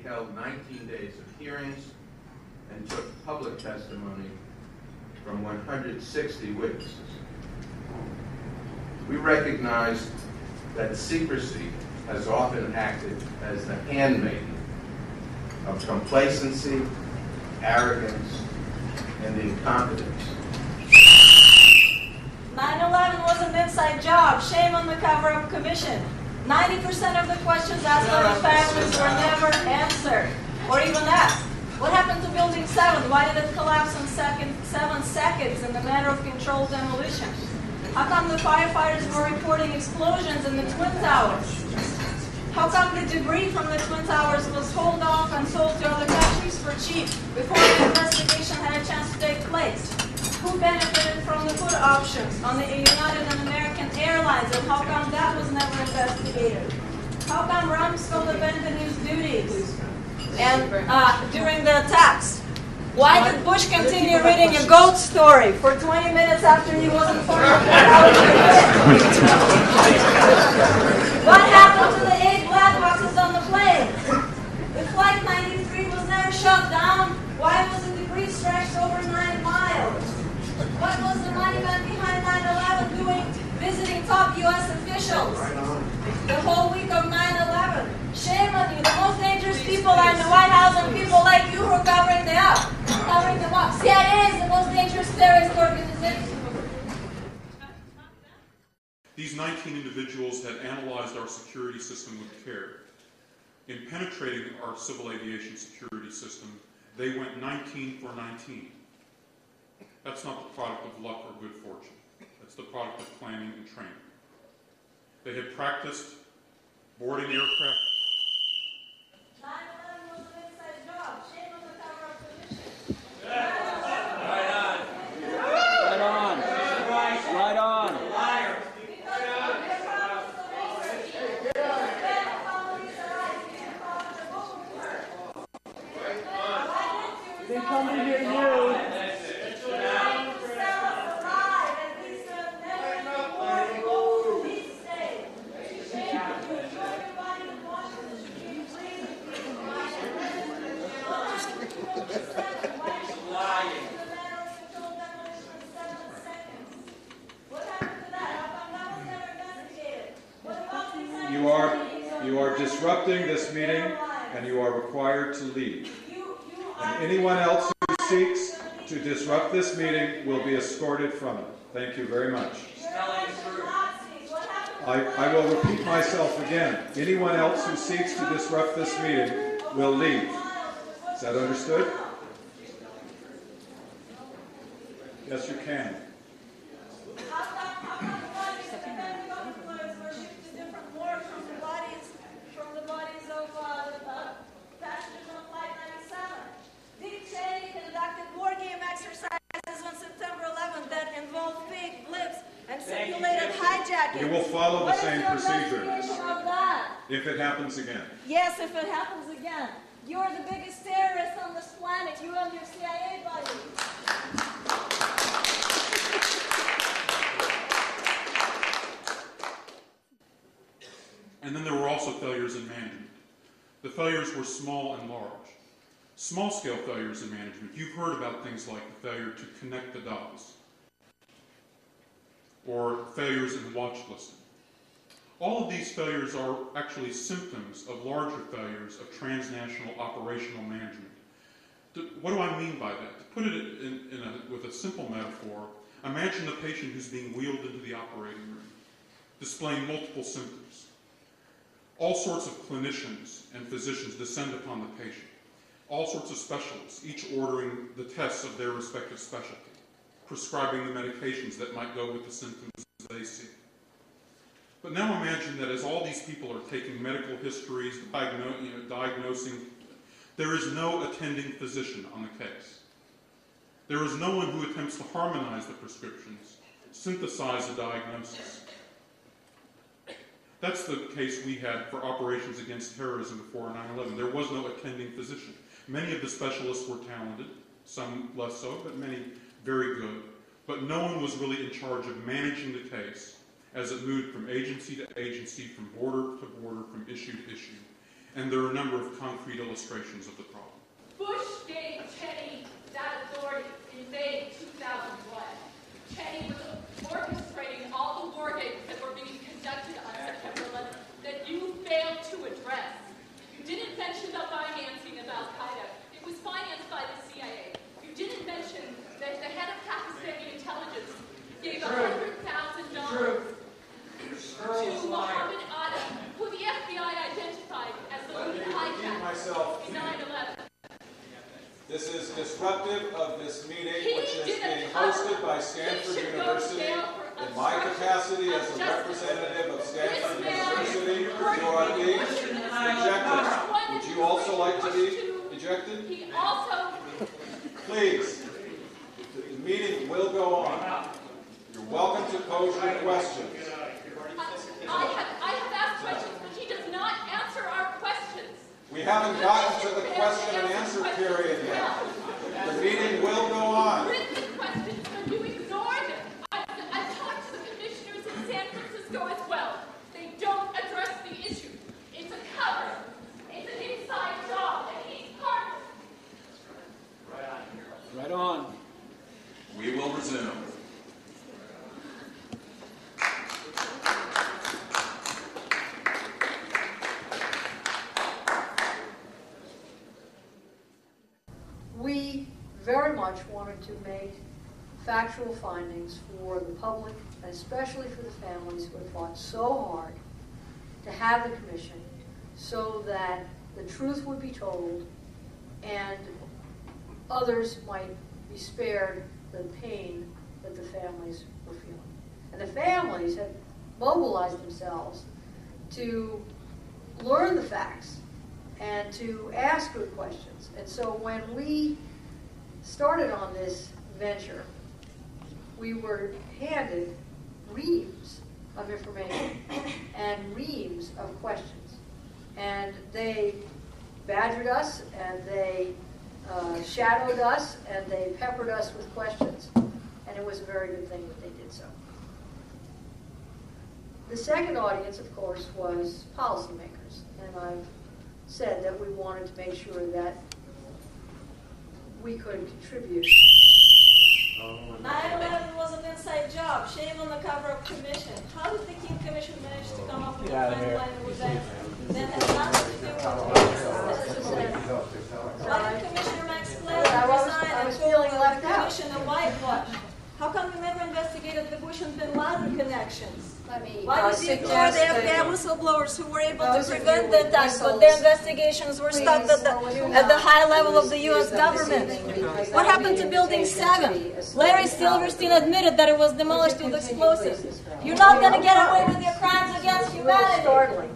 held 19 days of hearings and took public testimony from 160 witnesses. We recognize that secrecy has often acted as the handmaiden of complacency, arrogance, and incompetence. 9/11 was an inside job. Shame on the cover-up commission. 90% of the questions asked by the families were never answered, or even asked. What happened to Building 7? Why did it collapse in 7 seconds in the matter of controlled demolition? How come the firefighters were reporting explosions in the Twin Towers? How come the debris from the Twin Towers was hauled off and sold to other countries for cheap before the investigation had a chance to take place? Who benefited from the put options on the United and American Airlines, and how come that was never investigated? How come Rumsfeld abandoned his duties and during the attacks? Why did Bush continue reading a goat story for 20 minutes after he was informed of how he did? What happened to the 8 black boxes on the plane? If Flight 93 was never shut down, why was the debris stretched over 9 miles? What was the money man behind 9/11 doing, visiting top U.S. officials? The whole week of 9/11. Shame on you. The most dangerous people are in the White House and people like you who are covering them up. CIA is the most dangerous terrorist organization. These 19 individuals had analyzed our security system with care. In penetrating our civil aviation security system, they went 19 for 19. That's not the product of luck or good fortune. That's the product of planning and training. They had practiced boarding aircraft. 9/11 was an inside job. Shame on the cover-up commission. Right on. Right on. Right on. Liar. They come to hear you. You are disrupting this meeting, and you are required to leave. And anyone else who seeks to disrupt this meeting will be escorted from it. Thank you very much. I will repeat myself again. Anyone else who seeks to disrupt this meeting will leave. Is that understood? Yes, you can. You will follow the same procedure if it happens again. Yes, if it happens again. You're the biggest terrorist on this planet, you and your CIA buddies. And then there were also failures in management. The failures were small and large. Small-scale failures in management, you've heard about things like the failure to connect the dots, or failures in watch listing. All of these failures are actually symptoms of larger failures of transnational operational management. What do I mean by that? To put it with a simple metaphor, imagine a patient who's being wheeled into the operating room, displaying multiple symptoms. All sorts of clinicians and physicians descend upon the patient. All sorts of specialists, each ordering the tests of their respective specialty, prescribing the medications that might go with the symptoms they see. But now imagine that as all these people are taking medical histories, diagnosing, there is no attending physician on the case. There is no one who attempts to harmonize the prescriptions, synthesize a diagnosis. That's the case we had for operations against terrorism before 9/11. There was no attending physician. Many of the specialists were talented, some less so, but many very good. But no one was really in charge of managing the case as it moved from agency to agency, from border to border, from issue to issue. and there are a number of concrete illustrations of the problem. Bush gave Cheney that authority in May 2001. Cheney was orchestrating all the war games that were being conducted on September 11th that you failed to address. You didn't mention the financing of Al-Qaeda. It was financed by the CIA. You didn't mention that the head of Pakistani intelligence gave $100,000 to Mohammed Atta, who the FBI identified as the lead hijacker in 9/11. This is disruptive of this meeting, which is being hosted by Stanford University. In my capacity as a representative of Stanford University, you are being ejected. Would you also like to be ejected? He also... Please, the meeting will go on. You're welcome to pose your questions. I have asked questions, but he does not answer our questions. We haven't gotten to the question and answer period yet. The meeting will go on. Written questions, but you ignore them. I've talked to the commissioners in San Francisco as well. They don't address the issue. It's a cover. It's an inside job, and he's part of it. Right on. We will resume. We very much wanted to make factual findings for the public, and especially for the families who had fought so hard to have the commission so that the truth would be told and others might be spared the pain that the families were feeling. And the families had mobilized themselves to learn the facts and to ask good questions. And so when we started on this venture, we were handed reams of information and reams of questions. And they badgered us, and they shadowed us, and they peppered us with questions. And it was a very good thing that they did so. The second audience, of course, was policymakers. And I've said that we wanted to make sure that we could contribute. 9/11 was an inside job. Shame on the cover-up commission. How did the Kean Commission manage to come up with a timeline of events that has nothing to do with this? Why did Commissioner Max Blair resign and call the commission a whitewash? How come we never investigated the Bush and Bin Laden connections? Why did you ignore the FBI whistleblowers who were able to prevent the attacks, but their investigations were stopped at the high level of the U.S. government? What happened to Building 7? Larry Silverstein admitted that it was demolished with explosives. You're not going to get away with your crimes against humanity.